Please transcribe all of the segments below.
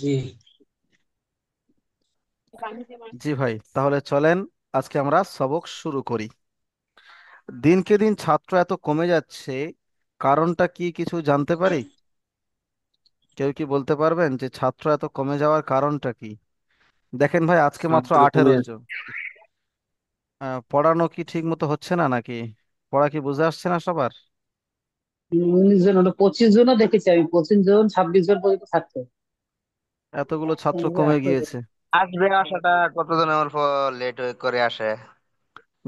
জি। জি ভাই, তাহলে চলেন আজকে আমরা সবক শুরু করি। দিনকে দিন ছাত্র এত কমে যাচ্ছে, কারণটা কি কিছু জানতে পারি? কেউ কি বলতে পারবেন যে ছাত্র এত কমে যাওয়ার কারণটা কি? দেখেন ভাই, আজকে মাত্র ছাত্র কমে 18 যাচ্ছে। জন। পড়ানো কি ঠিক মতো হচ্ছে না নাকি? পড়া কি বুঝে আসছে না সবার? 19 জন হলো, 25 জনও দেখেছি আমি, 25 জন 26 জন পর্যন্ত থাকতো। এতগুলো ছাত্র কমে গিয়েছে। আসবে আসাটা কতদিন আমার পর লেট করে আসে।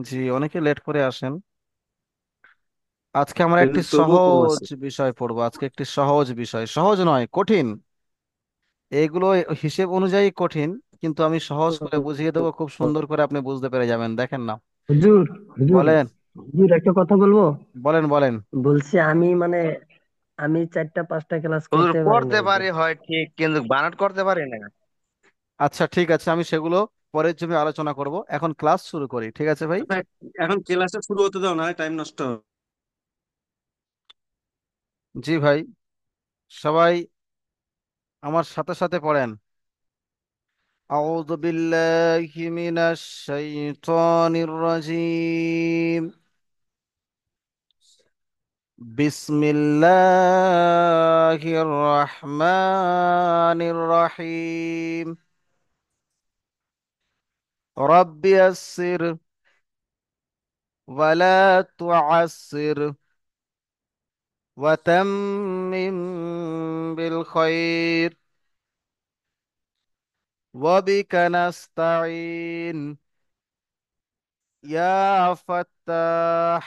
জি, অনেকে লেট করে আসেন। আজকে আমরা একটি কিন্তু তবুও কম সহজ আছে। বিষয় পড়বো। আজকে একটি সহজ বিষয়, সহজ নয়, কঠিন। এগুলো হিসেব অনুযায়ী কঠিন, কিন্তু আমি সহজ করে বুঝিয়ে দেবো, খুব সুন্দর করে আপনি বুঝতে পেরে যাবেন। দেখেন না। হুজুর হুজুর বলেন, হুজুর একটা কথা বলবো। বলেন, বলেন। বলছি আমি আমি 4টা 5টা ক্লাস হুজুর করতে পারি পড়তে নাই যে। পারি হয় ঠিক, কিন্তু বানাট করতে পারি না। আচ্ছা ঠিক আছে, আমি সেগুলো পরের জন্য আলোচনা করব। এখন ক্লাস শুরু করি, ঠিক আছে ভাই? আচ্ছা, এখন ক্লাসটা শুরু হতে দাও, না টাইম নষ্ট হবে। জি ভাই, সবাই আমার সাথে সাথে পড়েন। আউযু বিল্লাহি মিনাশ শাইতানির রাজিম। বিসমিল্লাহির রহমানির রহিম। রব্বি ইয়াসসির ওয়ালা তুআসসির وتمم بالخير وبك نستعين يا فتاح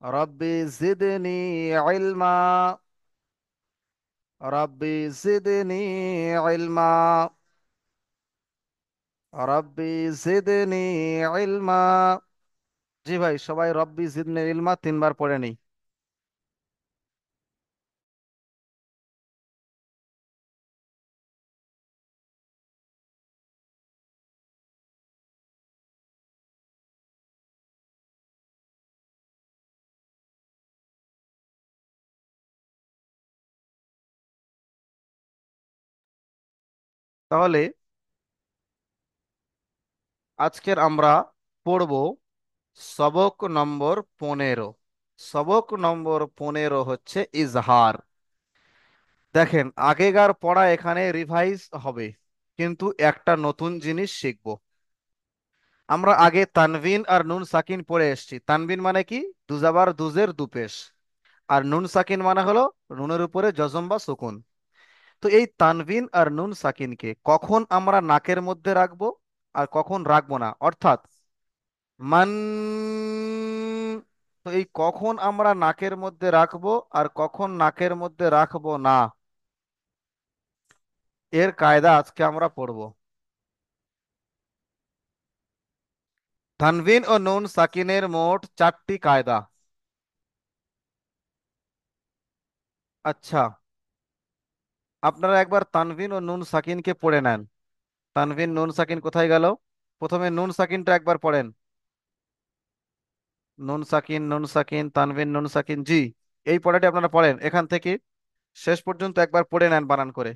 ربي زدني علما ربي زدني علما ربي زدني علما। জি ভাই, সবাই রব্বি জিদনি ইলমা 3 বার পড়ে নেই। তাহলে আজকের আমরা পড়ব সবক নম্বর 15। সবক নম্বর 15 হচ্ছে ইজহার। দেখেন, আগেকার পড়া এখানে রিভাইজ হবে, কিন্তু একটা নতুন জিনিস শিখব। আমরা আগে তানভিন আর নুন সাকিন পড়ে এসেছি। তানভিন মানে কি? দুজাবার দুজের দুপেশ। আর নুন সাকিন মানে হলো নুনের উপরে জজম বা সুকুন। তো এই তানভিন আর নুন সাকিনকে কখন আমরা নাকের মধ্যে রাখবো আর কখন রাখবো না, অর্থাৎ মান, তো এই কখন আমরা নাকের মধ্যে রাখবো আর কখন নাকের মধ্যে রাখবো না, এর কায়দা আজকে আমরা পড়বো। তানভিন ও নুন সাকিনের মোট 4টি কায়দা। আচ্ছা, আপনারা একবার তানভিন ও নুন সাকিনকে পড়ে নেন। তানভিন নুন সাকিন কোথায় গেল? প্রথমে নুন সাকিনটা একবার পড়েন। নুন সাকিন, নুন সাকিন, তানভিন নুন সাকিন। জি, এই পড়াটি আপনারা পড়েন, এখান থেকে শেষ পর্যন্ত একবার পড়ে নেন বানান করে।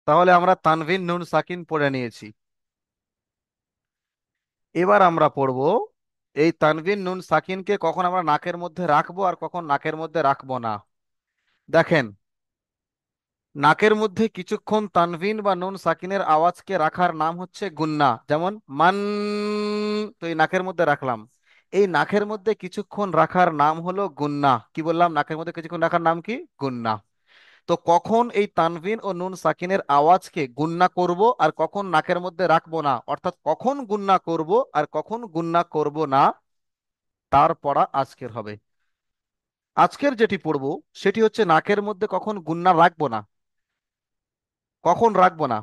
তাহলে আমরা তানভিন নুন সাকিন পড়ে নিয়েছি। এবার আমরা পড়ব এই তানভিন নুন সাকিনকে কখন আমরা নাকের মধ্যে রাখবো আর কখন নাকের মধ্যে রাখবো না। দেখেন, নাকের মধ্যে কিছুক্ষণ তানভিন বা নুন সাকিনের আওয়াজকে রাখার নাম হচ্ছে গুন্না। যেমন মান, তো এই নাকের মধ্যে রাখলাম। এই নাকের মধ্যে কিছুক্ষণ রাখার নাম হলো গুন্না। কি বললাম? নাকের মধ্যে কিছুক্ষণ রাখার নাম কি? গুন্না। তো কখন এই তানভিন ও নুন সাকিনের আওয়াজকে গুন্না করব আর কখন নাকের মধ্যে রাখবো না, অর্থাৎ কখন গুন্না করব আর কখন গুন্না করব না, তার পড়া আজকের হবে। আজকের যেটি পড়বো সেটি হচ্ছে নাকের মধ্যে কখন গুন্না রাখবো না। কখন রাখবো না।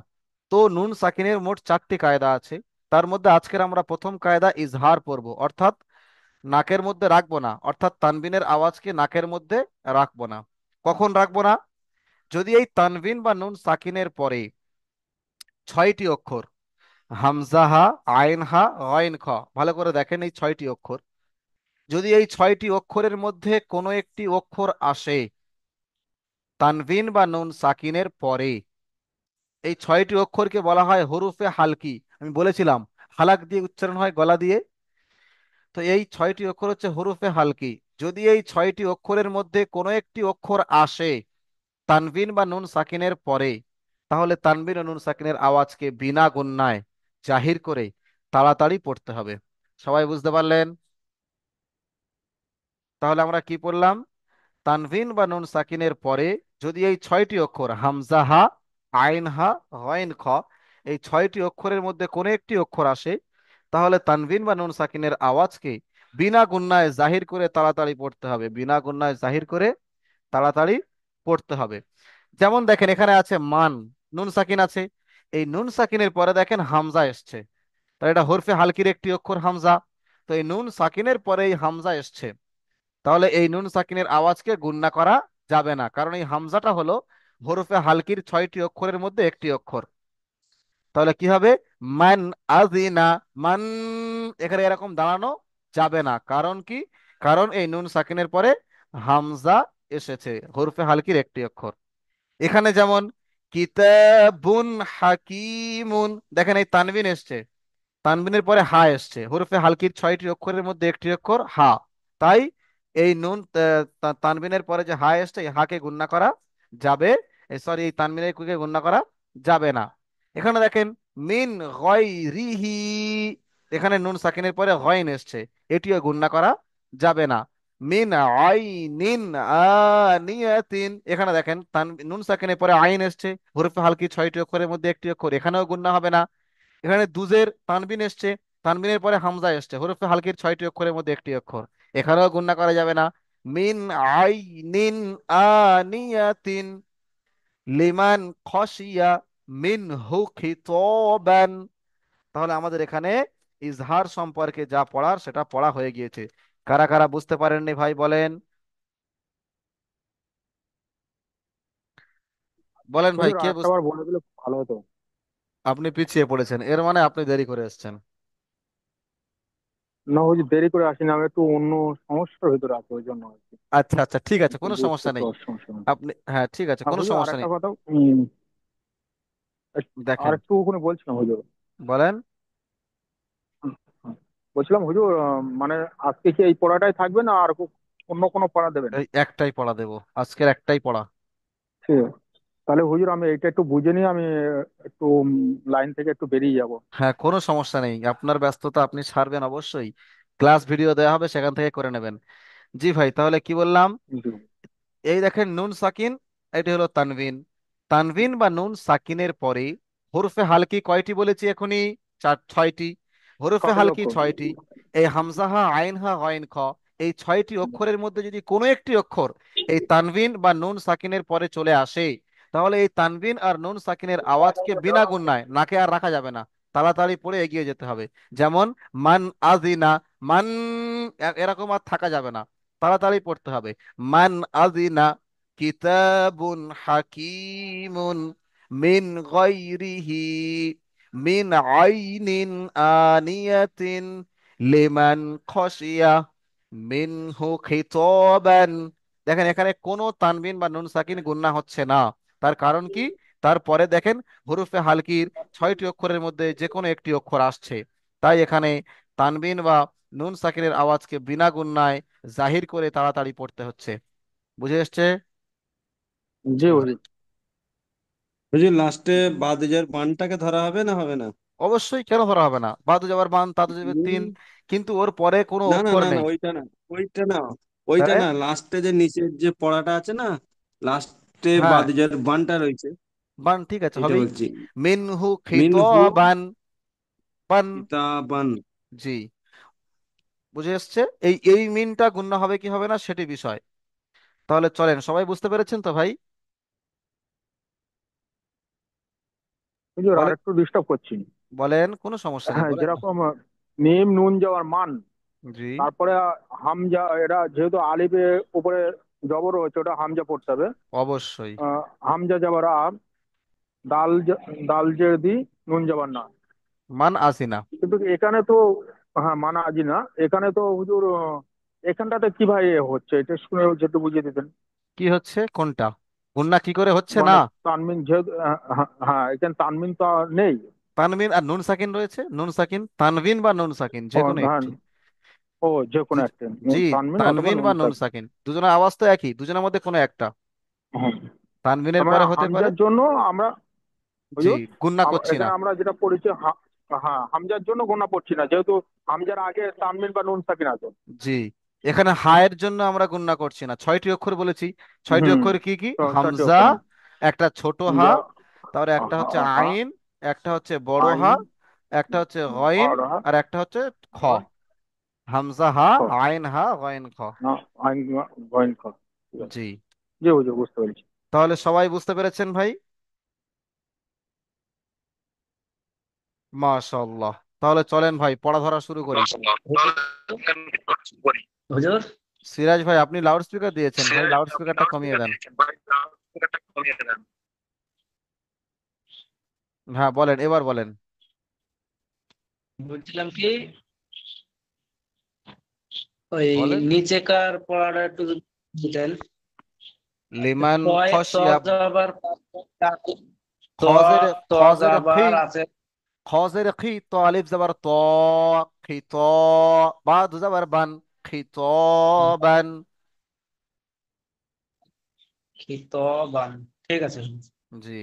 তো নুন সাকিনের মোট 4টি কায়দা আছে। তার মধ্যে আজকের আমরা প্রথম কায়দা ইজহার পড়ব, অর্থাৎ নাকের মধ্যে রাখবো না, অর্থাৎ তানবিনের আওয়াজকে নাকের মধ্যে রাখবো না। কখন রাখবো না? যদি এই তানবিন বা নুন সাকিনের পরে 6টি অক্ষর, হামজা হা, আইন হা, গইন খ, ভালো করে দেখেন এই 6টি অক্ষর, যদি এই 6টি অক্ষরের মধ্যে কোনো একটি অক্ষর আসে তানবিন বা নুন সাকিনের পরে, এই 6টি অক্ষরকে বলা হয় হরুফে হালকি। আমি বলেছিলাম হালাক দিয়ে উচ্চারণ হয়, গলা দিয়ে। তো এই 6টি অক্ষর হচ্ছে হরুফে হালকি। যদি এই 6টি অক্ষরের মধ্যে কোনো একটি অক্ষর আসে তানবিন বা নুন সাকিনের পরে, তাহলে তানবিন ও নুন সাকিনের আওয়াজকে বিনা গুণনায় জাহির করে তাড়াতাড়ি পড়তে হবে। সবাই বুঝতে পারলেন? তাহলে আমরা কি পড়লাম? তানভিন বা নুন সাকিনের পরে যদি এই 6টি অক্ষর হামজা হা, আইন হা, গইন খ, এই 6টি অক্ষরের মধ্যে কোনো একটি অক্ষর আসে, তাহলে তানভিন বা নুন সাকিনের আওয়াজকে বিনা গুণনায় জাহির করে তাড়াতাড়ি পড়তে হবে, বিনা গুণনায় জাহির করে তাড়াতাড়ি পড়তে হবে। যেমন দেখেন এখানে আছে মান, নুন সাকিন আছে, এই নুন সাকিনের পরে দেখেন হামজা এসছে, তাহলে এটা হরফে হালকির একটি অক্ষর হামজা। তো এই নুন সাকিনের পরে এই হামজা এসছে, তাহলে এই নুন সাকিনের আওয়াজকে গুণনা করা যাবে না, কারণ এই হামজাটা হলো হরফে হালকির 6টি অক্ষরের মধ্যে একটি অক্ষর। তাহলে কি হবে? মান আযিনা, মান, এখানে এরকম দাঁড়ানো যাবে না। কারণ কি? কারণ এই নুন সাকিনের পরে হামজা এসেছে, হরফে হালকির একটি অক্ষর। এখানে যেমন কিতাবুন হাকিমুন, দেখেন এই তানবিন এসছে, তানবিনের পরে হা এসছে, হরফে হালকির 6টি অক্ষরের মধ্যে একটি অক্ষর হা। তাই এই নুন তানবিনের পরে যে হা এসছে, এই হাকে গুণনা করা যাবে, সরি এই তানবিনের কুকে গুণনা করা যাবে না। এখানে দেখেন মিন গয়রিহি, এখানে নুন সাকিনের পরে গইন এসছে, এটিও গুণনা করা যাবে না। মিন আইনিন আনিয়াতিন, এখানে দেখেন নুন সাকিনের পরে আইন এসছে, হরফে হালকি 6টি অক্ষরের মধ্যে একটি অক্ষর, এখানেও গুণনা হবে না। এখানে দুজের তানবিন এসছে, তানবিনের পরে হামজা এসছে, হরফে হালকির 6টি অক্ষরের মধ্যে একটি অক্ষর, এখানেও গুণনা করা যাবে না। মিন আইনিন আনিয়াতিন লিমান খশিয়া মিনহু খিতাবান। তাহলে আমাদের এখানে ইজহার সম্পর্কে যা পড়ার সেটা পড়া হয়ে গিয়েছে। কারা কারা বুঝতে পারেননি ভাই বলেন, বলেন ভাই হুজুর কে আরেকটা বার বলে দিলে খুব ভালো হতো। আপনি পিছিয়ে পড়েছেন, এর মানে আপনি দেরি করে এসেছেন। না হুজুর, দেরি করে আসিনি, আমি একটু অন্য সমস্যার ভিতরে আছি, ওই জন্য আর কি। আচ্ছা আচ্ছা, ঠিক আছে, একটু কোনো বুঝতে সমস্যা একটু নেই। সমস্যা হচ্ছে। আপনি, হ্যাঁ ঠিক আছে, আর কোনো হুজুর সমস্যা আরেকটা নেই। কথা, আর দেখেন, একটু ওখানে বলছিলাম হুজুর। বলেন। বলছিলাম হুজুর, মানে আজকে কি এই পড়াটাই থাকবে না আর অন্য কোনো পড়া দেবেন? এই একটাই পড়া দেবো, আজকের একটাই পড়া। ঠিক আছে। তাহলে হুজুর আমি এটা একটু বুঝে নিয়ে আমি একটু লাইন থেকে একটু বেরিয়ে যাব। হ্যাঁ কোনো সমস্যা নেই, আপনার ব্যস্ততা আপনি ছাড়বেন অবশ্যই, ক্লাস ভিডিও দেওয়া হবে সেখান থেকে করে নেবেন। জি ভাই, তাহলে কি বললাম? জি। এই দেখেন নুন সাকিন, এটি হলো তানভিন। তানভিন বা নুন সাকিনের পরে হরফে হালকি কয়টি বলেছি এখনই? 6টি। হরফে 6 লক্ষ। হালকি 6টি, এই হামজা হা, আইন হা, গইন খ, এই 6টি অক্ষরের মধ্যে যদি কোনো একটি অক্ষর এই তানভিন বা নুন সাকিনের পরে চলে আসে, তাহলে এই তানভিন আর নুন সাকিনের আওয়াজকে বিনা গুণনায় নাকে আর রাখা যাবে না, তাড়াতাড়ি পড়ে এগিয়ে যেতে হবে। যেমন মান আযিনা, মান, এরকম আর থাকা যাবে না, তাড়াতাড়ি পড়তে হবে। মান আযিনা কিতাবুন হাকিমুন মিন গায়রিহি মিন আইনিন আনিয়াতিন লিমান খশিয়া মিনহু খিতাবান। দেখেন এখানে কোনো তানবিন বা নুন সাকিন গুন্না হচ্ছে না। তার কারণ কি? তারপরে দেখেন হরুফে হালকির 6টি অক্ষরের মধ্যে যে কোনো একটি অক্ষর আসছে, তাই এখানে তানবিন বা নুন সাকিনের আওয়াজকে বিনা গুণনায় জাহির করে তাড়াতাড়ি পড়তে হচ্ছে। বুঝে এসছে? জি হুজুর। হুজুর লাস্টে বাদেজের বানটাকে ধরা হবে না হবে না? অবশ্যই, কেন ধরা হবে না? বাদু যাবার বান তাতু যাবে তিন, কিন্তু ওর পরে কোনো না না অক্ষর না না, নেই। ওইটা না, ওইটা না, ওইটা তাহলে না, লাস্টে যে নিচের যে পড়াটা আছে না, লাস্টে হ্যাঁ, বাদেজের বানটা রয়েছে, বান ঠিক আছে, এটা হবেই। বলছি। মিনহু মিনহু খিতাবান, বান। কিতাবান। জি, বুঝে এসছে? এই এই মিনটা গুণনা হবে কি হবে না সেটি বিষয়। তাহলে চলেন, সবাই বুঝতে পেরেছেন তো ভাই? হুজুর আর বলে একটু ডিস্টার্ব করছি। বলেন, কোনো সমস্যা নেই, হ্যাঁ, বলেন না। যেরকম মিম নুন যাওয়ার মান, জি, তারপরে হামজা, এটা যেহেতু আলিফে উপরে জবর রয়েছে, ওটা হামজা পড়তে হবে। অবশ্যই। হামজা যাবার আ, দাল দাল জের দি, নুন যাবার না। মান আসিনা। কিন্তু এখানে তো, হ্যাঁ মানা আজি না, এখানে তো হুজুর এখানটাতে কিভাবে হচ্ছে এটা শুনে যেহেতু বুঝিয়ে দিতেন। কি হচ্ছে কোনটা? গুন্না কি করে হচ্ছে না? মানে তানমিন যেহেতু, হ্যাঁ হ্যাঁ, এখানে তানমিন তো নেই। তানবিন আর নুন সাকিন রয়েছে, নুন সাকিন, তানবিন বা নুন সাকিন যে ও কোনো হ্যাঁ, একটি। ও যে কোনো দু- একটা জি, তানমিন অথবা তানবিন নুন বা নুন থাকবে। সাকিন, দুজনের আওয়াজ তো একই, দুজনের মধ্যে কোনো একটা। হ্যাঁ, তানবিনের আমরা পরে হতে পারে। হামজার জন্য আমরা, জি, হুজুর গুন্না করছি না। এখানে আমরা যেটা পড়েছি হ্যাঁ, হামজার জন্য গোনা পড়ছি না, যেহেতু হামজার আগে তানমিন বা নুন সাকিন আছে। জি, এখানে হায়ের জন্য আমরা গুন্না করছি না, 6টি অক্ষর বলেছি। 6টি হুম, অক্ষর কি কি? ষাটটি হামজা, অক্ষর। একটা ছোট হা, হামজা, তারপরে একটা হচ্ছে হা, আইন, একটা হচ্ছে বড় আইন, হা, একটা হচ্ছে গইন, আর হা, আর একটা হচ্ছে খ। আর হামজা হা, খ, আইন হা, গইন খ। না, আইন গইন খ। ঠিক আছে। জি, জি হুজুর, বুঝতে পেরেছি। তাহলে সবাই বুঝতে পেরেছেন ভাই? মাশাআল্লাহ। তাহলে চলেন ভাই পড়া ধরা শুরু করি। হুজুর, সিরাজ ভাই, আপনি লাউড স্পিকার দিয়েছেন ভাই, লাউড স্পিকারটা কমিয়ে দেন। হ্যাঁ বলেন, এবার বলেন। বলছিলাম কি, ওই বলেন। নিচেকার পড়াটা একটু যদি দিতেন। লিমান তয় ত খশিয়া। যাবার ত খজের ত খজের খি, যাবার আছে। খজের খি, তো আলিফ যাবার ত, খি তো, বা দু যাবার বান, খি তো বান। খিতবান, ঠিক আছে। জি,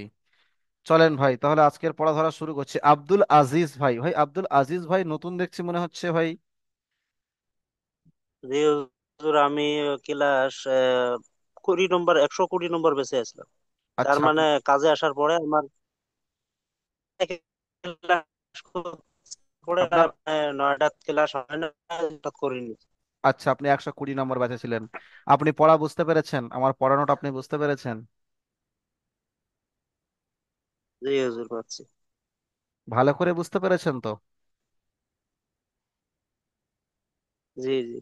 চলেন ভাই তাহলে আজকের পড়া ধরা শুরু করছি। আব্দুল আজিজ ভাই, ভাই আব্দুল আজিজ ভাই নতুন দেখছি মনে হচ্ছে ভাই। জি হুজুর, আমি ক্লাস 20 নম্বর, 120 নম্বর বেঁচে আসলাম। তার আচ্ছা, মানে কাজে আসার পরে আমার ক্লাস পরে আপনার, আর 9টা ক্লাস হয় না, হঠাৎ করিনি। আচ্ছা আপনি 120 নম্বর ব্যাচে ছিলেন। আপনি পড়া বুঝতে পেরেছেন? আমার পড়ানোটা আপনি বুঝতে পেরেছেন? জি হুজুর, পাচ্ছি। ভালো করে বুঝতে পেরেছেন তো? জি জি।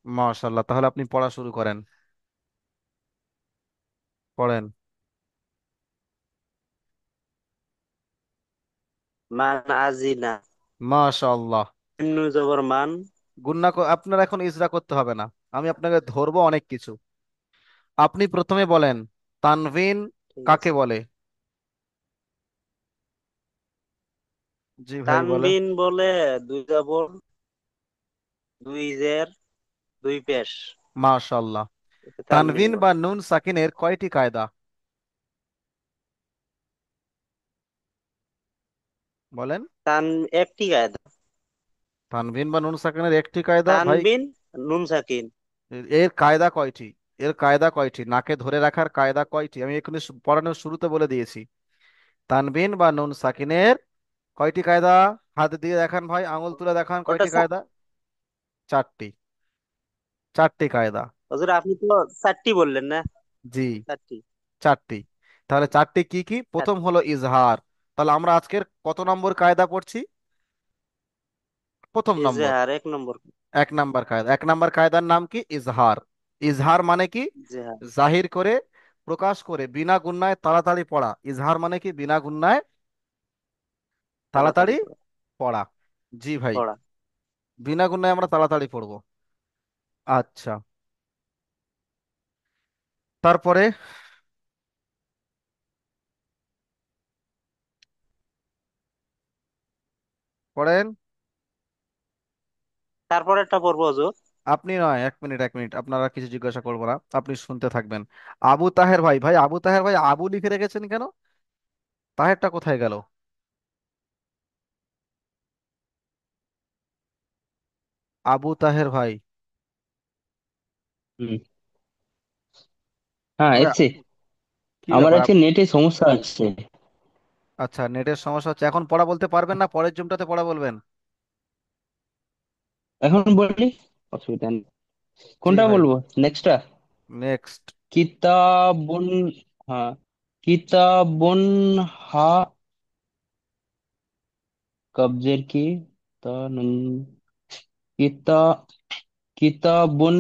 মাশাআল্লাহ, তাহলে আপনি পড়া শুরু করেন, পড়েন। মান আজিনা, মাশাআল্লাহ। নিম্ন জবর মান। আপনার এখন ইজরা করতে হবে না, আমি আপনাকে ধরবো অনেক কিছু। আপনি প্রথমে বলেন, তানভিন ঠিক কাকে আছে। বলে? জি ভাই বলেন। তানবিন বলে দুই জবর, দুই জের, দুই পেশ, মাশাআল্লাহ। একে তানবিন তানভিন বলে। বা নুন সাকিনের কয়টি কায়দা? বলেন। তান একটি কায়দা। তানভিন বা নুন সাকিনের একটি কায়দা ভাই। তানবিন, নুন সাকিন। এর কায়দা কয়টি? এর কায়দা কয়টি? নাকে ধরে রাখার কায়দা কয়টি? আমি এখানে পড়ানোর শুরুতে বলে দিয়েছি। তানবিন বা নুন সাকিনের কয়টি কায়দা? হাত দিয়ে দেখান ভাই, আঙুল তুলে দেখান, ওটা কয়টি কায়দা? চারটি। চারটি কায়দা। হুজুর, আপনি তো 4টি বললেন না? জি, 4টি। চারটি। তাহলে চারটি কি কি? প্রথম হলো ইজহার। তাহলে আমরা আজকের কত নম্বর কায়দা পড়ছি? প্রথম নম্বর। ইজহার 1 নম্বর। 1 নম্বর কায়দা। 1 নম্বর কায়দার নাম কি? ইজহার। ইজহার মানে কি? ইজহার, জাহির করে, প্রকাশ করে, বিনা গুণায় তাড়াতাড়ি পড়া। ইজহার মানে কি? বিনা গুণায় তাড়াতাড়ি তাড়াতাড়ি পড়া। জি ভাই, পড়া। বিনা গুণায় আমরা তাড়াতাড়ি পড়বো। আচ্ছা, তারপরে পড়েন। তারপর একটা পড়বো হুজুর। আপনি নয়, 1 মিনিট 1 মিনিট, আপনারা কিছু জিজ্ঞাসা করবো না, আপনি শুনতে থাকবেন। আবু তাহের ভাই, ভাই আবু তাহের ভাই, আবু লিখে রেখেছেন কেন? তাহেরটা কোথায় গেল? আবু তাহের ভাই। হুম। হ্যাঁ, ভাই, এসছে। কি আমার ব্যাপার আজকে নেটে সমস্যা আছে। আচ্ছা, নেটের সমস্যা হচ্ছে, এখন পড়া বলতে পারবেন না, পরের জুমটাতে পড়া বলবেন। এখন বলি, অসুবিধা নেই। জি কোনটা ভাই, বলবো? নেক্সটটা? নেক্সট। কিতাবুন, হ্যাঁ, কিতাবুন, হা, কবজের কি? তা নুন, কিতা, কিতাবুন,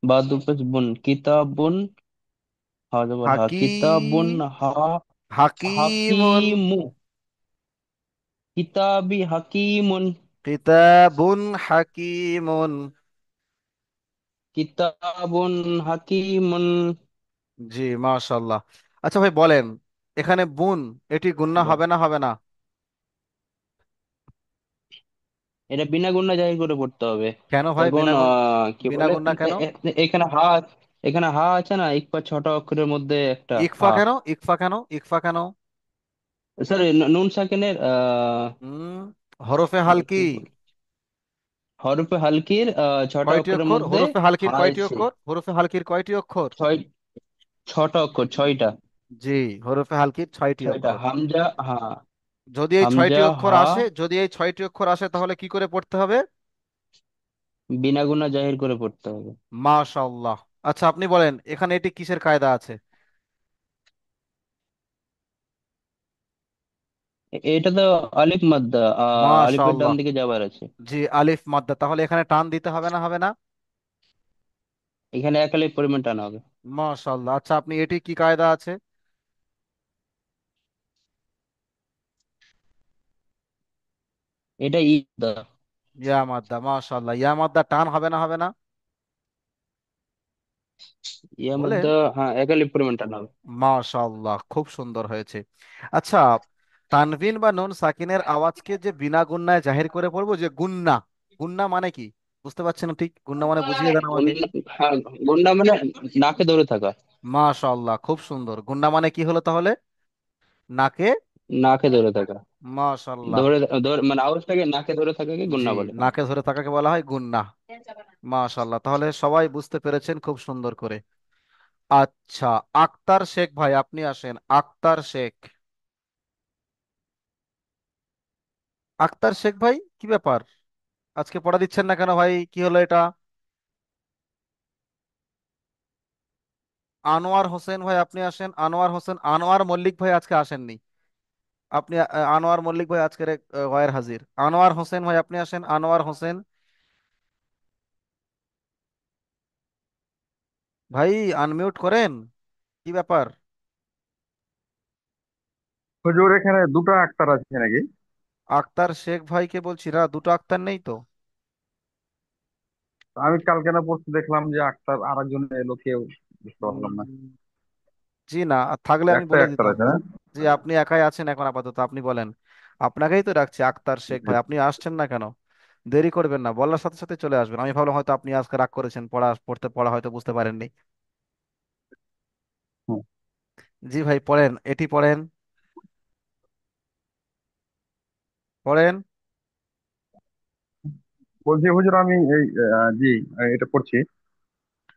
বাদুপেশ বুন, কিতাবুন, হা জবর হা, কিতাবুন, হাকিম, হা, হাকিমুন, হাকিমু, কিতাবি হাকিমুন, কিতাবুন হাকিমুন। কিতাবুন হাকিমুন। জি, মাশাল্লাহ। আচ্ছা ভাই বলেন, এখানে বুন, এটি গুন্না বাহ, হবে না হবে না? এটা বিনা গুণা জাহির করে পড়তে হবে। কেন ভাই যেমন বিনা গুণ, কি বিনা বলে, গুন্না কেন? এখানে এখানে হা আছে না, ইকফা ছটা অক্ষরের মধ্যে একটা ইকফা হা। কেন, ইকফা কেন, ইকফা কেন? সরি, নুন সাকিনের হুম, হরফে হালকি। কি বলে, হরফে হালকির ছটা কয়টি অক্ষরের অক্ষর মধ্যে হরফে হালকির, হা কয়টি আছে। অক্ষর হরফে হালকির, কয়টি অক্ষর? ছয়, ছটা অক্ষর, ছয়টা। জি, হরফে হালকির ছয়টি ছয়টা, অক্ষর। হামজা হা, যদি এই ছয়টি হামজা অক্ষর হা, আসে, যদি এই ছয়টি অক্ষর আসে তাহলে কি করে পড়তে হবে? বিনা গুণা জাহির করে পড়তে হবে। মাশাআল্লাহ। আচ্ছা আপনি বলেন, এখানে এটি কিসের কায়দা আছে? এটা তো আলিফ মাদ্দা, আলিফের ডান মাশাআল্লাহ। দিকে যাবার আছে। জি, আলিফ মাদ্দা, তাহলে এখানে টান দিতে হবে না হবে না? এখানে এক আলিফ পরিমাণ টানা হবে। মাশাআল্লাহ। আচ্ছা আপনি এটি কি কায়দা আছে? এটা ইদা। ইয়া মাদ্দা, মাশাআল্লাহ। ইয়া মাদ্দা টান হবে না হবে না? ইয়া বলেন। মাদ্দা, হ্যাঁ, এক আলিফ পরিমাণ টানা হবে। মাশাআল্লাহ, খুব সুন্দর হয়েছে। আচ্ছা, তানভিন বা নুন সাকিনের আওয়াজকে যে বিনা গুন্নায় জাহির করে পড়বো, যে গুন্না, গুন্না মানে কি? বুঝতে পারছেন না ঠিক, গুন্না মানে বুঝিয়ে দেন আমাকে। হ্যাঁ, গুন্ডা মানে নাকে ধরে থাকা। মাশাআল্লাহ, খুব সুন্দর। গুন্না মানে কি হলো তাহলে? নাকে। নাকে ধরে থাকা, মাশাআল্লাহ। ধরে ধরে মানে আওয়াজটাকে নাকে ধরে থাকাকে জি, গুন্না বলে। নাকে ধরে থাকাকে বলা হয় গুন্না। মাশাআল্লাহ, তাহলে সবাই বুঝতে পেরেছেন খুব সুন্দর করে। আচ্ছা, আক্তার শেখ ভাই আপনি আসেন, আক্তার শেখ। আক্তার শেখ ভাই, কি ব্যাপার, আজকে পড়া দিচ্ছেন না কেন ভাই, কি হলো এটা? আনোয়ার হোসেন ভাই আপনি আসেন, আনোয়ার হোসেন, আনোয়ার মল্লিক ভাই আজকে আসেননি। আপনি আনোয়ার মল্লিক ভাই আজকের গয়ের হাজির। আনোয়ার হোসেন ভাই আপনি আসেন, আনোয়ার হোসেন ভাই, আনমিউট করেন, কি ব্যাপার? হুজুর এখানে দুটো আক্তার আছে নাকি? আক্তার শেখ ভাইকে বলছি না, দুটো আক্তার নেই তো। আমি কালকে না পরশু দেখলাম যে আক্তার আর একজন এলো, কেউ বুঝতে পারলাম না। উম, জি না, আর থাকলে আমি একটাই বলে আক্তার দিতাম। আছে না? জি, আপনি একাই আছেন এখন আপাতত, আপনি বলেন। আপনাকেই তো রাখছি আক্তার শেখ ভাই, আপনি আসছেন না কেন? দেরি করবেন না, বলার সাথে সাথে চলে আসবেন। আমি ভাবলাম হয়তো আপনি আজকে রাগ করেছেন, পড়া হয়তো বুঝতে পারেননি। হুম। জি ভাই পড়েন, এটি পড়েন, পড়েন। বলছি হুজুর আমি এই জি, এটা পড়ছি।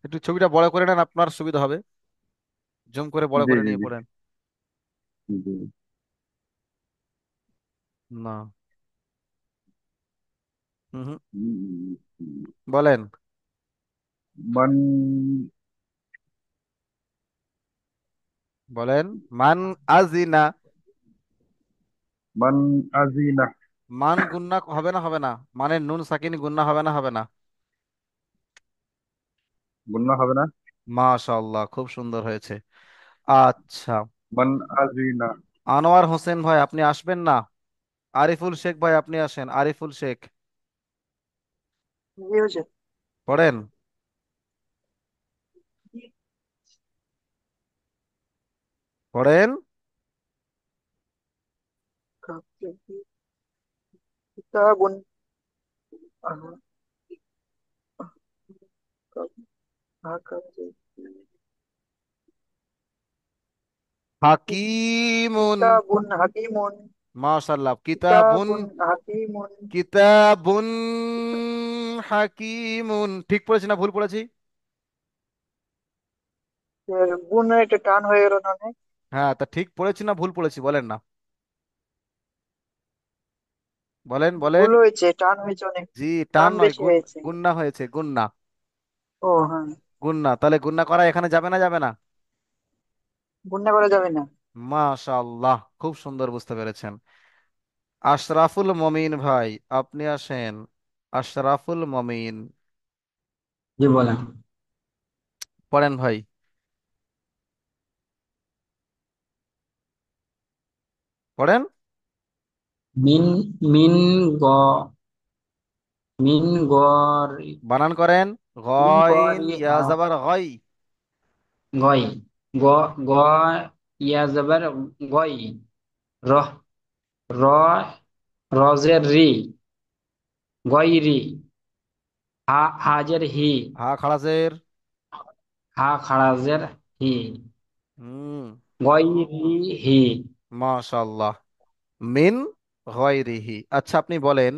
একটু ছবিটা বড় করে নেন, আপনার সুবিধা হবে, জুম করে বড় জি করে জি নিয়ে জি পড়েন। জি। না। হুম হুম, উম, বলেন, মান বলেন। মান আজিনা। মান আজিনা। মান গুন্না হবে না হবে না? মানে নুন সাকিন গুন্না হবে না হবে না? গুণনা হবে না। মাশাআল্লাহ, খুব সুন্দর হয়েছে। আচ্ছা, মান আজিনা। আনোয়ার হোসেন ভাই আপনি আসবেন না? আরিফুল শেখ ভাই আপনি আসেন, আরিফুল শেখ জি হুজুর। পড়েন, পড়েন। কিতাবুন, হাকিমুন। কিতাবুন হাকিমুন, মাশাআল্লাহ, কিতাবুন, কিতাবুন হাকিমুন। কিতাবুন হাকিমুন, ঠিক পড়েছি না ভুল পড়েছি? বুনের একটা টান হয়ে গেল না অনেক? হ্যাঁ, তা ঠিক পড়েছি না ভুল পড়েছি বলেন না, বলেন বলেন। ভুল হয়েছে, টান হয়েছে অনেক। জি, টান টান নয়, বেশি হয়েছে। গুন্না হয়েছে, গুন্না, ও হ্যাঁ। গুন্না। তাহলে গুন্না করা এখানে যাবে না যাবে না? গুণনা করা যাবে না। মাশাআল্লাহ, খুব সুন্দর বুঝতে পেরেছেন। আশরাফুল মমিন ভাই, আপনি আসেন। আশরাফুল মমিন, জি বলেন। পড়েন ভাই। পড়েন। মিন মিন গ মিন গর বানান করেন। মিন গইন গরি ইয়া জাবার গই। গয় গ গ ইয়া জবর গয় রহ র রজের রি গয়রি হাজের হি হা খালাজের। হা খারাজের হি হুম। গয়রি হি। মাশাআল্লাহ। মিন গয়রিহি। আচ্ছা, আপনি বলেন,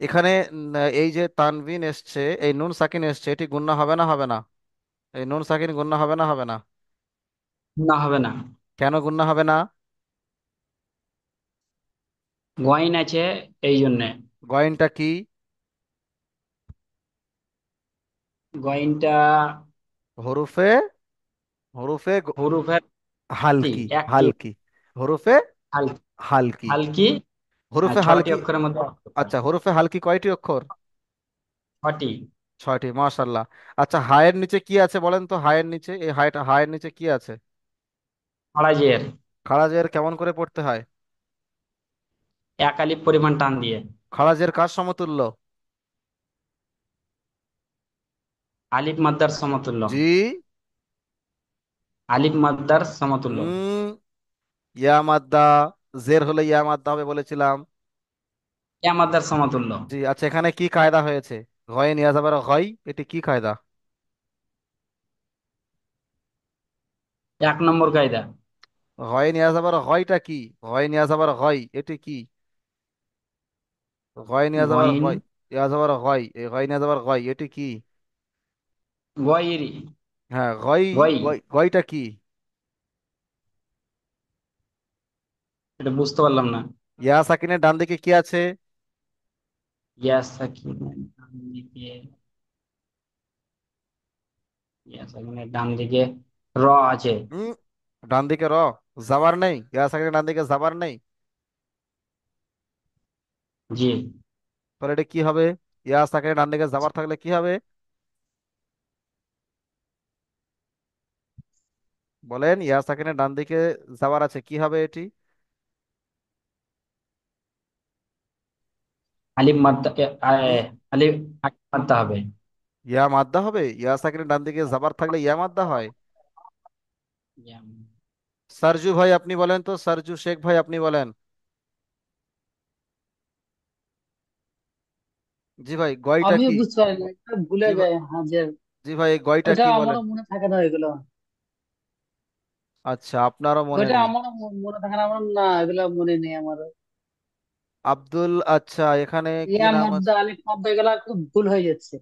এখানে এই যে তানভিন এসছে, এই নুন সাকিন এসছে, এটি গুণনা হবে না হবে না? এই নুন সাকিন গুণনা হবে না হবে না? না হবে না। কেন গুণনা হবে না? গয়ন আছে এই জন্যে। গয়েনটা কি? গয়নটা হরুফে, হরুফে হুরুফের হালকি। একটি হালকি। হরুফে হালকি হালকি। হালকি আর হরুফে ছটি হালকি। অক্ষরের মধ্যে আচ্ছা, হরুফে হালকি কয়টি অক্ষর? ছটি। 6টি, মাশাল্লাহ। আচ্ছা, হায়ের নিচে কি আছে বলেন তো? হায়ের নিচে, এই হায়টা, হায়ের নিচে কি আছে? খারাজের খারাজের কেমন করে পড়তে হয়? এক আলিফ পরিমাণ টান দিয়ে। খারাজের কার সমতুল্য? আলিফ মাদ্দার সমতুল্য। জি। আলিফ মাদ্দার সমতুল্য। হুম। ইয়া মাদ্দা। জের হলে ইয়া মাদ্দা হবে বলেছিলাম। ইয়া মাদ্দার সমতুল্য। জি। আচ্ছা, এখানে কি কায়দা হয়েছে? গয়ে নিয়ে যাবার হয়, এটি কি কায়দা? 1 নম্বর কায়দা। গয়ে নিয়ে যাবার হয়টা কি? গয়ে নিয়ে যাবার হয়, এটি কি? গয়ে নিয়ে যাবার গইন হয়, ইয়া যাবার হয়, এই গয়ে নিয়ে যাবার হয়, এটি কি? গয়রি হ্যাঁ, গই। গই গইটা কি? এটা বুঝতে পারলাম না। ইয়া সাকিনের ডান দিকে কি আছে? ইয়া সাকিনের ডান দিকে ইয়া সাকিনের ডান দিকে র আছে। হুম। ডান দিকে র, জাবার নেই? ইয়া সাকিনের ডান দিকে জাবার নেই? জি। তাহলে এটা কি হবে? ইয়া সাকিনের ডান দিকে জাবার থাকলে কি হবে? বলেন, ইয়া সাকিনের ডান দিকে জাবার আছে, কি হবে এটি? আলিফ মাদ্দা হুম। আলিফ আলিফ মাদ্দা হবে। ইয়া মাদ্দা হবে? ইয়া সাকিনের ডান দিকে জাবার থাকলে ইয়া মাদ্দা হয়? ইয়া সারজু ভাই আপনি বলেন তো, সারজু শেখ ভাই আপনি বলেন। জি ভাই, গয়টা আমিও কি? বুঝতে পারি না, এটা ভুলে জি ভাই। যায় হাজের। জি ভাই, এই গয়টা ওটা কি বলেন? আমারও মনে থাকে না এগুলো। আচ্ছা, আপনারও মনে ওইটা নেই। আমারও মনে থাকে না, আমার না, এগুলো মনে নেই আমার। আব্দুল, আচ্ছা, এখানে কি ইয়া নাম মাদ্দা আছে? আলিফ মাদ্দা এগুলা খুব ভুল হয়ে যাচ্ছে,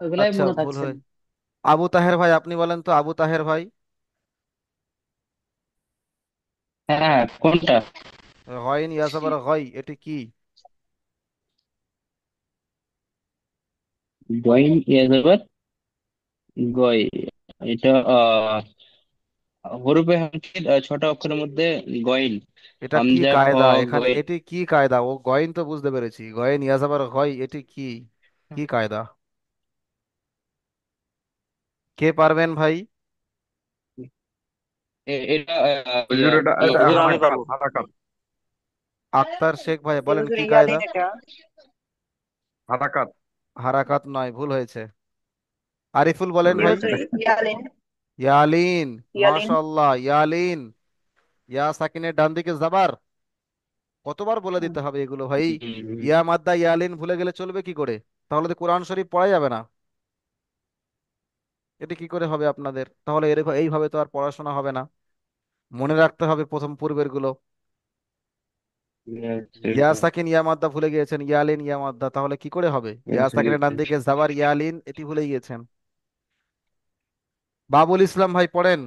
ওইগুলাই আচ্ছা, মনে ভুল থাকছে হয়ে। না। আবু তাহের ভাই আপনি বলেন তো, আবু তাহের ভাই। হ্যাঁ, কোনটা? গয়ন ইয়াসাবার গয়, এটি কি? গইন ইয়াজাবার গই। এটা হরফে হালকির ছোট অক্ষরের মধ্যে গইন। এটা কি হামজা খ কায়দা এখানে? গইন। এটি কি কায়দা? ও গয়ন তো বুঝতে পেরেছি, গয়ন ইয়াসাবার গয়, এটি কি? কি কায়দা? কে পারবেন ভাই? এটা হুজুর এটা এটা হুজুর আমি হারাকাত পারবো। হারাকাত আক্তার শেখ ভাই যে বলেন, হুজুর কি কায়দা? ইয়ালিন এটা। হারাকাত। হারাকাত নয়, ভুল হয়েছে। আরিফুল বলেন এটা ভাই। হচ্ছে ইয়ালিন। ইয়ালিন। ইয়ালিন। মাশাআল্লাহ, ইয়ালিন। ইয়া সাকিনের ডান দিকে জাবার। কতবার বলে দিতে হবে এগুলো ভাই? ইয়া মাদ্দা ইয়ালিন ভুলে গেলে চলবে কি করে? তাহলে তো কোরআন শরীফ পড়া যাবে না। এটা কি করে হবে আপনাদের? তাহলে এইভাবে তো আর পড়াশোনা হবে না। মনে রাখতে হবে প্রথম পূর্বের গুলো। ইয়া সাকিন ইয়া মাদ্দা ভুলে গিয়েছেন, ইয়ালিন ইয়া মাদ্দা, তাহলে কি করে হবে? ইয়া সাকিনের ডান দিকে জাবার ইয়ালিন, এটি ভুলে গিয়েছেন। বাবুল ইসলাম ভাই পড়েন।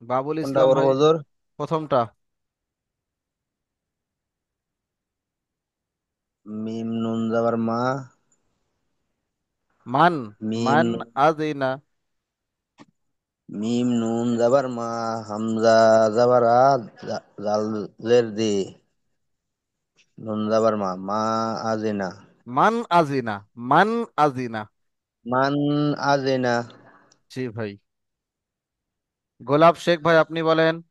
বাবুল কোনটা ইসলাম বড় ভাই, হুজুর? প্রথমটা। মিম নুন যাবার মা। মান। মিম মান আযিনা। মিম নুন যাবার মা, হামজা যাবার আ, জাল জের দি, নুন যাবার মা, মা আজিনা, মান আজিনা, মান আজিনা। মান আজিনা। জি ভাই। গোলাপ শেখ ভাই আপনি বলেন।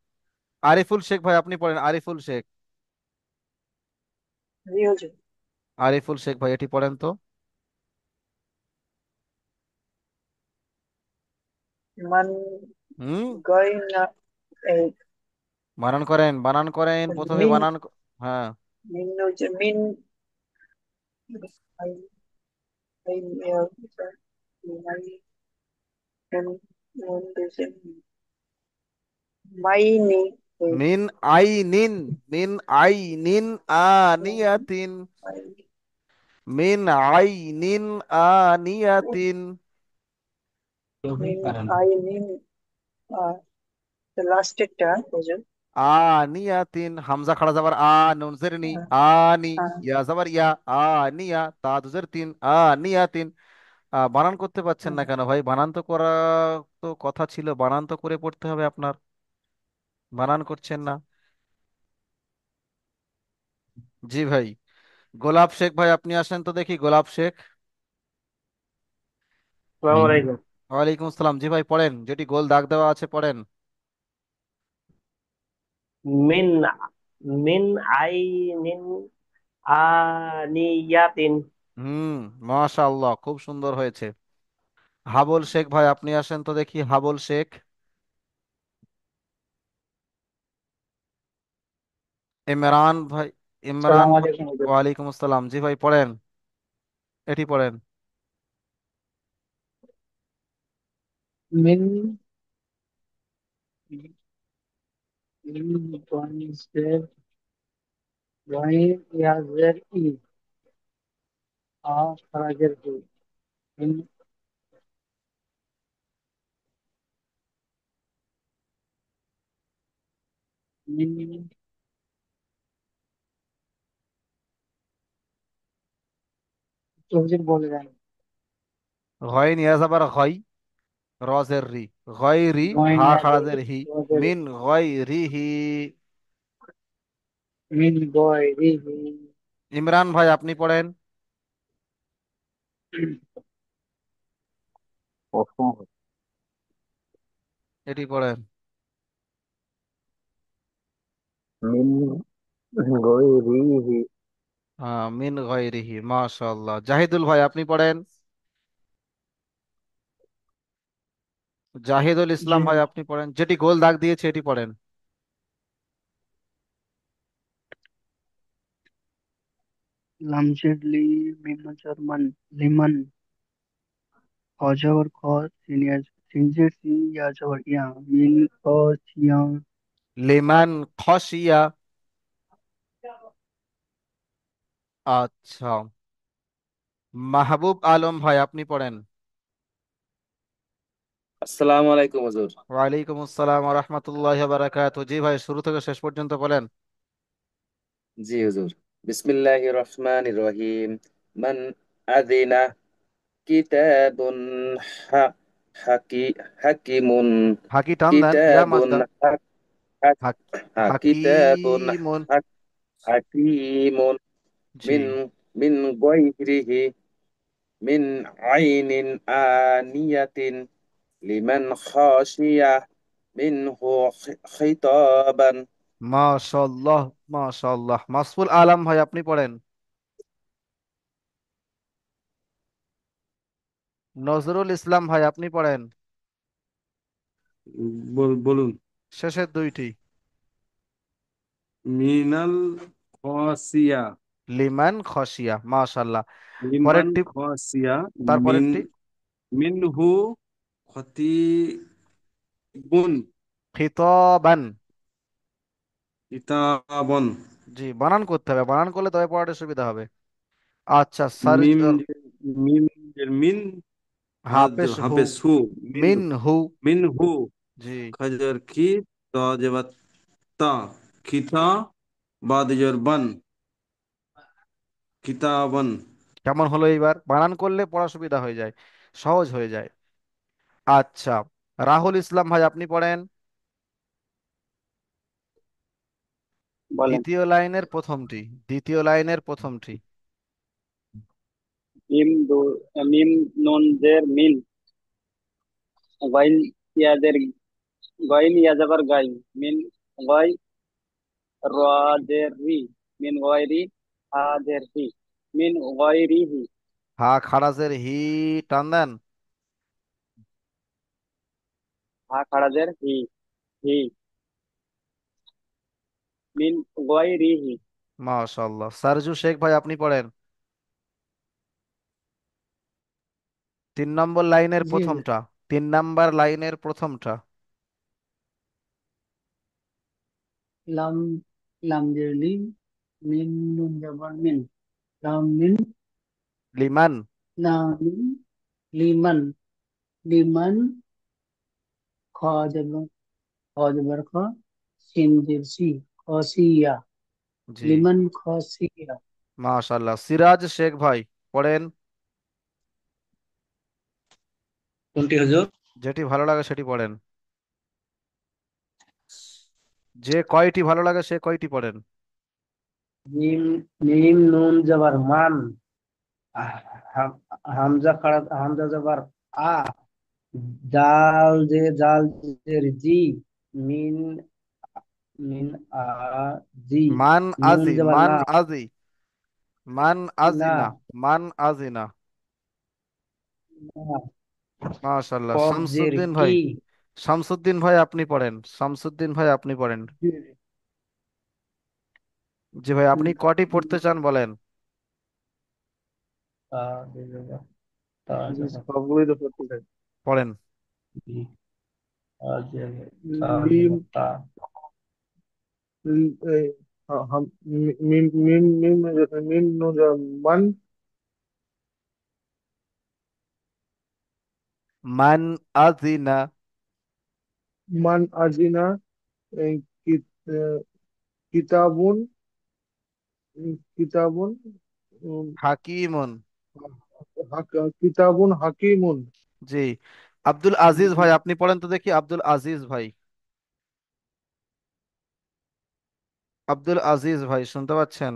আরিফুল শেখ ভাই আপনি পড়েন, আরিফুল শেখ। জি হুজুর। আরিফুল শেখ ভাই এটি পড়েন তো। মান হুম। গয়না, এই বানান করেন, বানান করেন, প্রথমে মিন, বানান হ্যাঁ। মিন হচ্ছে মিন, আই, আই, মাই, নুন, নুন দিয়েছে, মাইনি, এই, মিন আই নিন, মিন আই নিন আনিয়াতিন, মাই, মিন আই নিন আনিয়াতিন। কেউই মিন, পারে না। আই, মিন, লাস্টেরটা হুজুর। আনিয়াতিন, হামজা খাড়া যাবার নুন জের নি, আহ, আনি, আহ, ইয়া যাবার ইয়া, আনিয়া, তা দুজের তিন, আনিয়াতিন। বানান করতে পারছেন না আহ, কেন ভাই? বানান তো করা তো কথা ছিল, বানান তো করে পড়তে হবে আপনার, বানান করছেন না। জি ভাই। গোলাপ শেখ ভাই আপনি আসেন তো দেখি, গোলাপ শেখ। আসসালামু আলাইকুম। ওয়ালাইকুম আসসালাম। জি ভাই পড়েন, যেটি গোল দাগ দেওয়া আছে পড়েন। মিন মিন আইনিন আনিয়াতিন। হুম, মাশাআল্লাহ, খুব সুন্দর হয়েছে। হাবুল শেখ ভাই আপনি আসেন তো দেখি, হাবুল শেখ। ইমরান ভাই, ইমরান সালাম ভাই। আলাইকুম হুজুর। ওয়ালাইকুম আসসালাম। জি ভাই পড়েন, এটি পড়েন। মিন, মিন গয়জের, গয়জের ই, খারাজের ই, মিন, মিন, তো হুজুর বলে দেন। হয় নিয়ে যাবার হয়, রজের রি, গয়রি, হা গয়না, খারাজের হি, রোদের, মিন গয়রিহি। মিন গয়রিহি, ইমরান ভাই আপনি পড়েন, এটি পড়েন। মিন গয়রিহি। হ্যাঁ, মিন গয়রিহি, মাশাআল্লাহ। জাহিদুল ভাই আপনি পড়েন। জাহিদুল জি ইসলাম ভাই আপনি পড়েন, যেটি গোল দাগ দিয়েছে এটি পড়েন। লামজেডলি, মিমাচার মান, লিমান, অজগর খ, সিনিয়র, সিনজের সি, ইয়া জবর ইয়া, মিন ক, সিয়া, লিমান খসিয়া। আচ্ছা, মাহবুব আলম ভাই আপনি পড়েন। আসসালামু আলাইকুম হুজুর। ওয়ালাইকুম আসসালাম ওয়া রাহমাতুল্লাহি ওয়া বারাকাতুহু। জি ভাই, শুরু থেকে শেষ পর্যন্ত বলেন। জি হুজুর। বিসমিল্লাহির রহমানির রহিম। মান আযিনা কিতাবুন হা- হাকি হাকিমুন, হাকি টান দেন, ইয়া কিতাবুন মাজদা। হা- হা- কিতাবুন হাকিমুন। হাকিমুন, জি। মিন মিন গায়রিহি, মিন আইনিন আনিয়াতিন, লিমান খাশিয়া মিনহু খিতাবান। মাশাআল্লাহ, মাশাআল্লাহ। মাসফুল আলম ভাই আপনি পড়েন। নজরুল ইসলাম ভাই আপনি পড়েন, বলুন। শেষের দুইটি। মিনাল খসিয়া, লিমান খসিয়া, মাশাআল্লাহ। লিমান পরেরটি, খসিয়া, মিন তারপরেরটি। মিনহু খতিবুন, খিতাবান। কিতাবন। জি, বানান করতে হবে, বানান করলে তবে পড়াটা সুবিধা হবে। আচ্ছা স্যার। মিম মিম মিন হাফেজ হু, হাফেজ হু, মিন মিন হু। মিন হু, জি। খজর কি, ত জবর তা, খিতা, বাদ বান, কিতাবন। কেমন হলো এইবার? বানান করলে পড়া সুবিধা হয়ে যায়, সহজ হয়ে যায়। আচ্ছা, রাহুল ইসলাম ভাই আপনি পড়েন। বলেন। দ্বিতীয় লাইনের প্রথমটি, দ্বিতীয় লাইনের প্রথমটি। মিম দো মিম নুন জের মিন গাইন ইয়াদের গাইন ইয়াজাবার গাই মিন গাই র জের রি মিন গায়রি হা জের হি মিন গায়রিহি হা খারাজের হি টান দেন। হা খাড়া জের হি হি মিন গায়রিহি। মাশাআল্লাহ। সারজু শেখ ভাই আপনি পড়েন। 3 নম্বর লাইনের জি হুজুর। প্রথমটা, 3 নম্বর লাইনের প্রথমটা। লাম, লাম জের লিম, মিন নুন জবর মিন, লাম মিন, লিমান। না মিন, লিমান, লিমান, খ জবর, খ জবর খ, সিন জের সি, খসিয়া, জি লিমান খসিয়া। মাশাআল্লাহ। সিরাজ শেখ ভাই পড়েন। কোনটি হুজুর? যেটি ভালো লাগে সেটি পড়েন, যে কয়টি ভালো লাগে সে কয়টি পড়েন। মিম, মিম নুন জবর মান, হাম- হামজা খাড়া, হামজা জবর আ, জাল জের জি, মিন, মিন আ জি, মান নুন আজি, জবর মান না, আজি, মান না, আজিনা, মান আজিনা। না, মাশাআল্লাহ। কফ জের শামসুদ্দিন ভাই, কি, শামসুদ্দিন ভাই আপনি পড়েন, শামসুদ্দিন ভাই আপনি পড়েন। জি ভাই, আপনি কয়টি পড়তে চান বলেন। তা জবর, তা জি, জবর সবগুলোই তো করতে চাই। পড়েন। জি, তা জবর, তা মিম, জবর তা, এই, হাম, মিম মিম মিম মিম নুন মান, মান আজিনা। মান আজিনা, এই, আহ, কিতাবুন, কিতাবুন, উম, হাকিমুন। কিতাবুন হাকিমুন। জি। আব্দুল আজিজ ভাই আপনি পড়েন তো দেখি, আব্দুল আজিজ ভাই, আব্দুল আজিজ ভাই শুনতে পাচ্ছেন?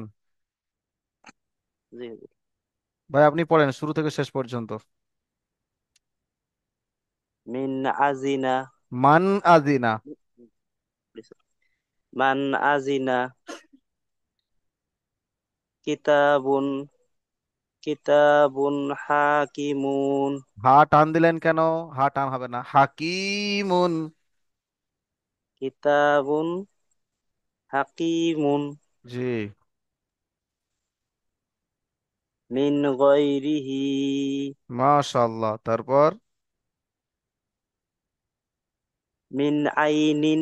জি হুজুর। ভাই আপনি পড়েন শুরু থেকে শেষ পর্যন্ত। মিন আজিনা, মান আজিনা। মান আজিনা, কিতাবুন, কিতাবুন হাকিমুন, হা টান দিলেন কেন? হা টান হবে না, হাকিমুন। কিতাবুন হাকিমুন, জি মিন গয়রিহি, মাশাআল্লাহ। তারপর মিন আইনিন,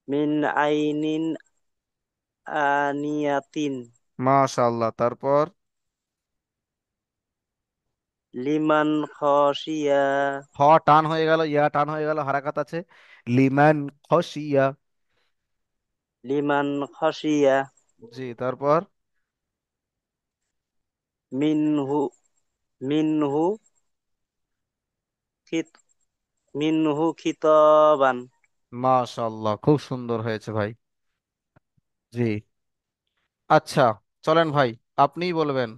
মিন আইনিন আনিয়াতিন, মাশাআল্লাহ। তারপর লিমান খসিয়া, হ টান হয়ে গেল, ইয়া টান হয়ে গেল, হারাকাত আছে। লিমান খসিয়া। লিমান খসিয়া, জি তারপর মিনহু, মিনহু খিত, মিনহু খিতাবান। মাশাআল্লাহ, খুব সুন্দর হয়েছে ভাই। জি। আচ্ছা, চলেন ভাই, আপনিই বলবেন।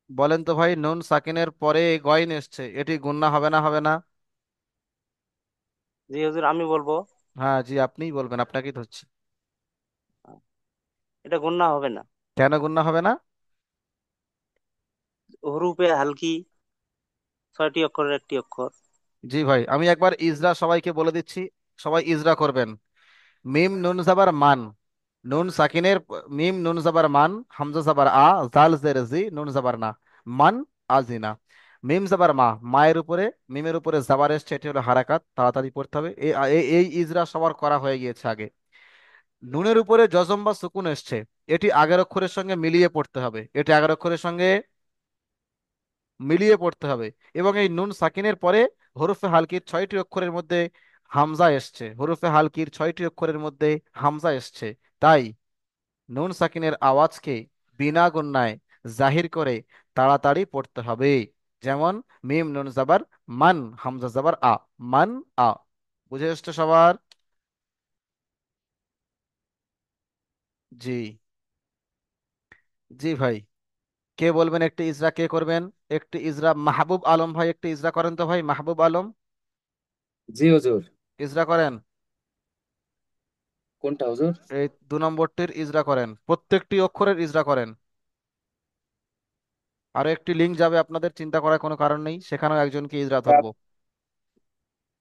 বলেন তো ভাই, নুন সাকিনের পরে গয়ন এসছে, এটি গুণনা হবে না হবে না? জি হুজুর, আমি বলবো। হ্যাঁ জি, আপনিই বলবেন, আপনাকেই ধরছি। এটা গুণনা হবে না। কেন গুণনা হবে না? হরুপে হালকি, 6টি অক্ষরের একটি অক্ষর। জি ভাই, আমি একবার ইজরা সবাইকে বলে দিচ্ছি, সবাই ইজরা করবেন। মিম নুন জাবার মান, নুন সাকিনের মিম নুন জাবার মান, হামজা জাবার আ, জাল জের জি, নুন জাবার না, মান আজিনা। মিম জাবার মা, মায়ের উপরে মিমের উপরে জাবার এসছে, এটি হলো হারাকাত, তাড়াতাড়ি পড়তে হবে। এই ইজরা সবার করা হয়ে গিয়েছে আগে। নুনের উপরে জজম বা সুকুন এসছে, এটি আগের অক্ষরের সঙ্গে মিলিয়ে পড়তে হবে, এটি আগের অক্ষরের সঙ্গে মিলিয়ে পড়তে হবে। এবং এই নুন সাকিনের পরে হরফে হালকির 6টি অক্ষরের মধ্যে হামজা এসছে, হরফে হালকির 6টি অক্ষরের মধ্যে হামজা এসছে। তাই নুন সাকিনের আওয়াজকে বিনা গুণনায় জাহির করে তাড়াতাড়ি পড়তে হবে। যেমন মিম নুন জাবার মান, হামজা জাবার আ, মান আ। বুঝে এসছে সবার? জি, জি ভাই। কে বলবেন একটি ইজরা, কে করবেন একটি ইজরা? মাহবুব আলম ভাই একটি ইজরা করেন তো ভাই, মাহবুব আলম জি হুজুর। ইজরা করেন। কোনটা হুজুর? এই 2 নম্বরটির ইজরা করেন, প্রত্যেকটি অক্ষরের ইজরা করেন। আরো একটি লিঙ্ক যাবে আপনাদের, চিন্তা করার কোনো কারণ নেই, সেখানেও একজনকে ইজরা ধরবো।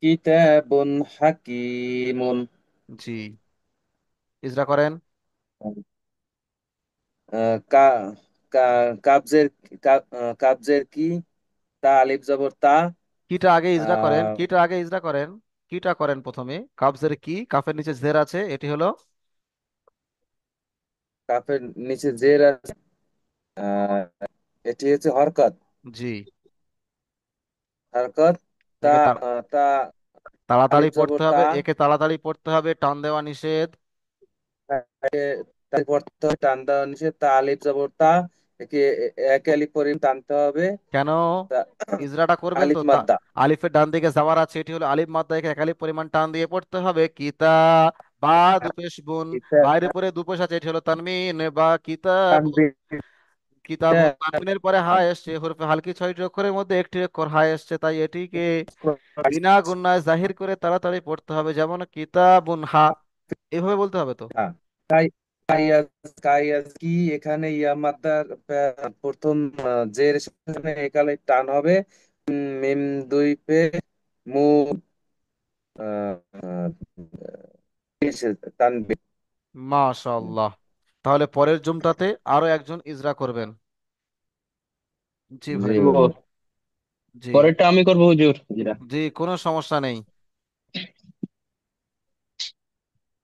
কিতাবুন হাকিমুন। জি, ইজরা করেন। কা কা কাবজের কাবজের কি, তা আলিফ জবর তা। কিটা আগে ইজরা করেন, আহ, কিটা আগে ইজরা করেন। কিটা করেন প্রথমে, কাবজের কি, কাফের নিচে জের আছে, এটি হলো। কাফের নিচে জের আছে। আহ, এটি হচ্ছে হরকত। জি, হরকত। তা একে তা তাড়াতাড়ি আলিফ জবর পড়তে তা। হবে, একে তাড়াতাড়ি পড়তে হবে, টান দেওয়া নিষেধ। তারপর তো টান দেওয়া নিষেধ, তা আলিফ জবর তা। একে এক আলিফ পরিমাণ টানতে হবে। কেন? তা ইজরাটা করবেন তো আলিফ মাদ্দা। আলিফের ডান দিকে যাওয়ার আছে, এটি হলো আলিফ মাদ্দা, একে এক আলিফ পরিমাণ টান দিয়ে পড়তে হবে। কিতা বা দুপেশ বুন, বাইরে পরে দুপেশ আছে, এটি হলো তানমিন বা কিতাব। কিতাবুন, তানবিনের পরে হা এসছে, হরফে হালকি 6টি অক্ষরের মধ্যে একটি অক্ষর হা এসছে, তাই এটিকে বিনা গুণায় জাহির করে তাড়াতাড়ি পড়তে হবে, যেমন কিতাবুন হা, এভাবে বলতে হবে তো। হ্যাঁ। কাই কাইয়াস কাইয়াস কি, এখানে ইয়া মাদ্দার প্রথম জের সামনে একালে টান হবে। মিম দুই পে মু আহ, আহ, টানবে। মাশাআল্লাহ। তাহলে পরের জুমটাতে আরো একজন ইজরা করবেন। জি জি ভাই। করবো। জি, পরেরটা আমি করবো হুজুর, জিরা। জি, কোনো সমস্যা নেই।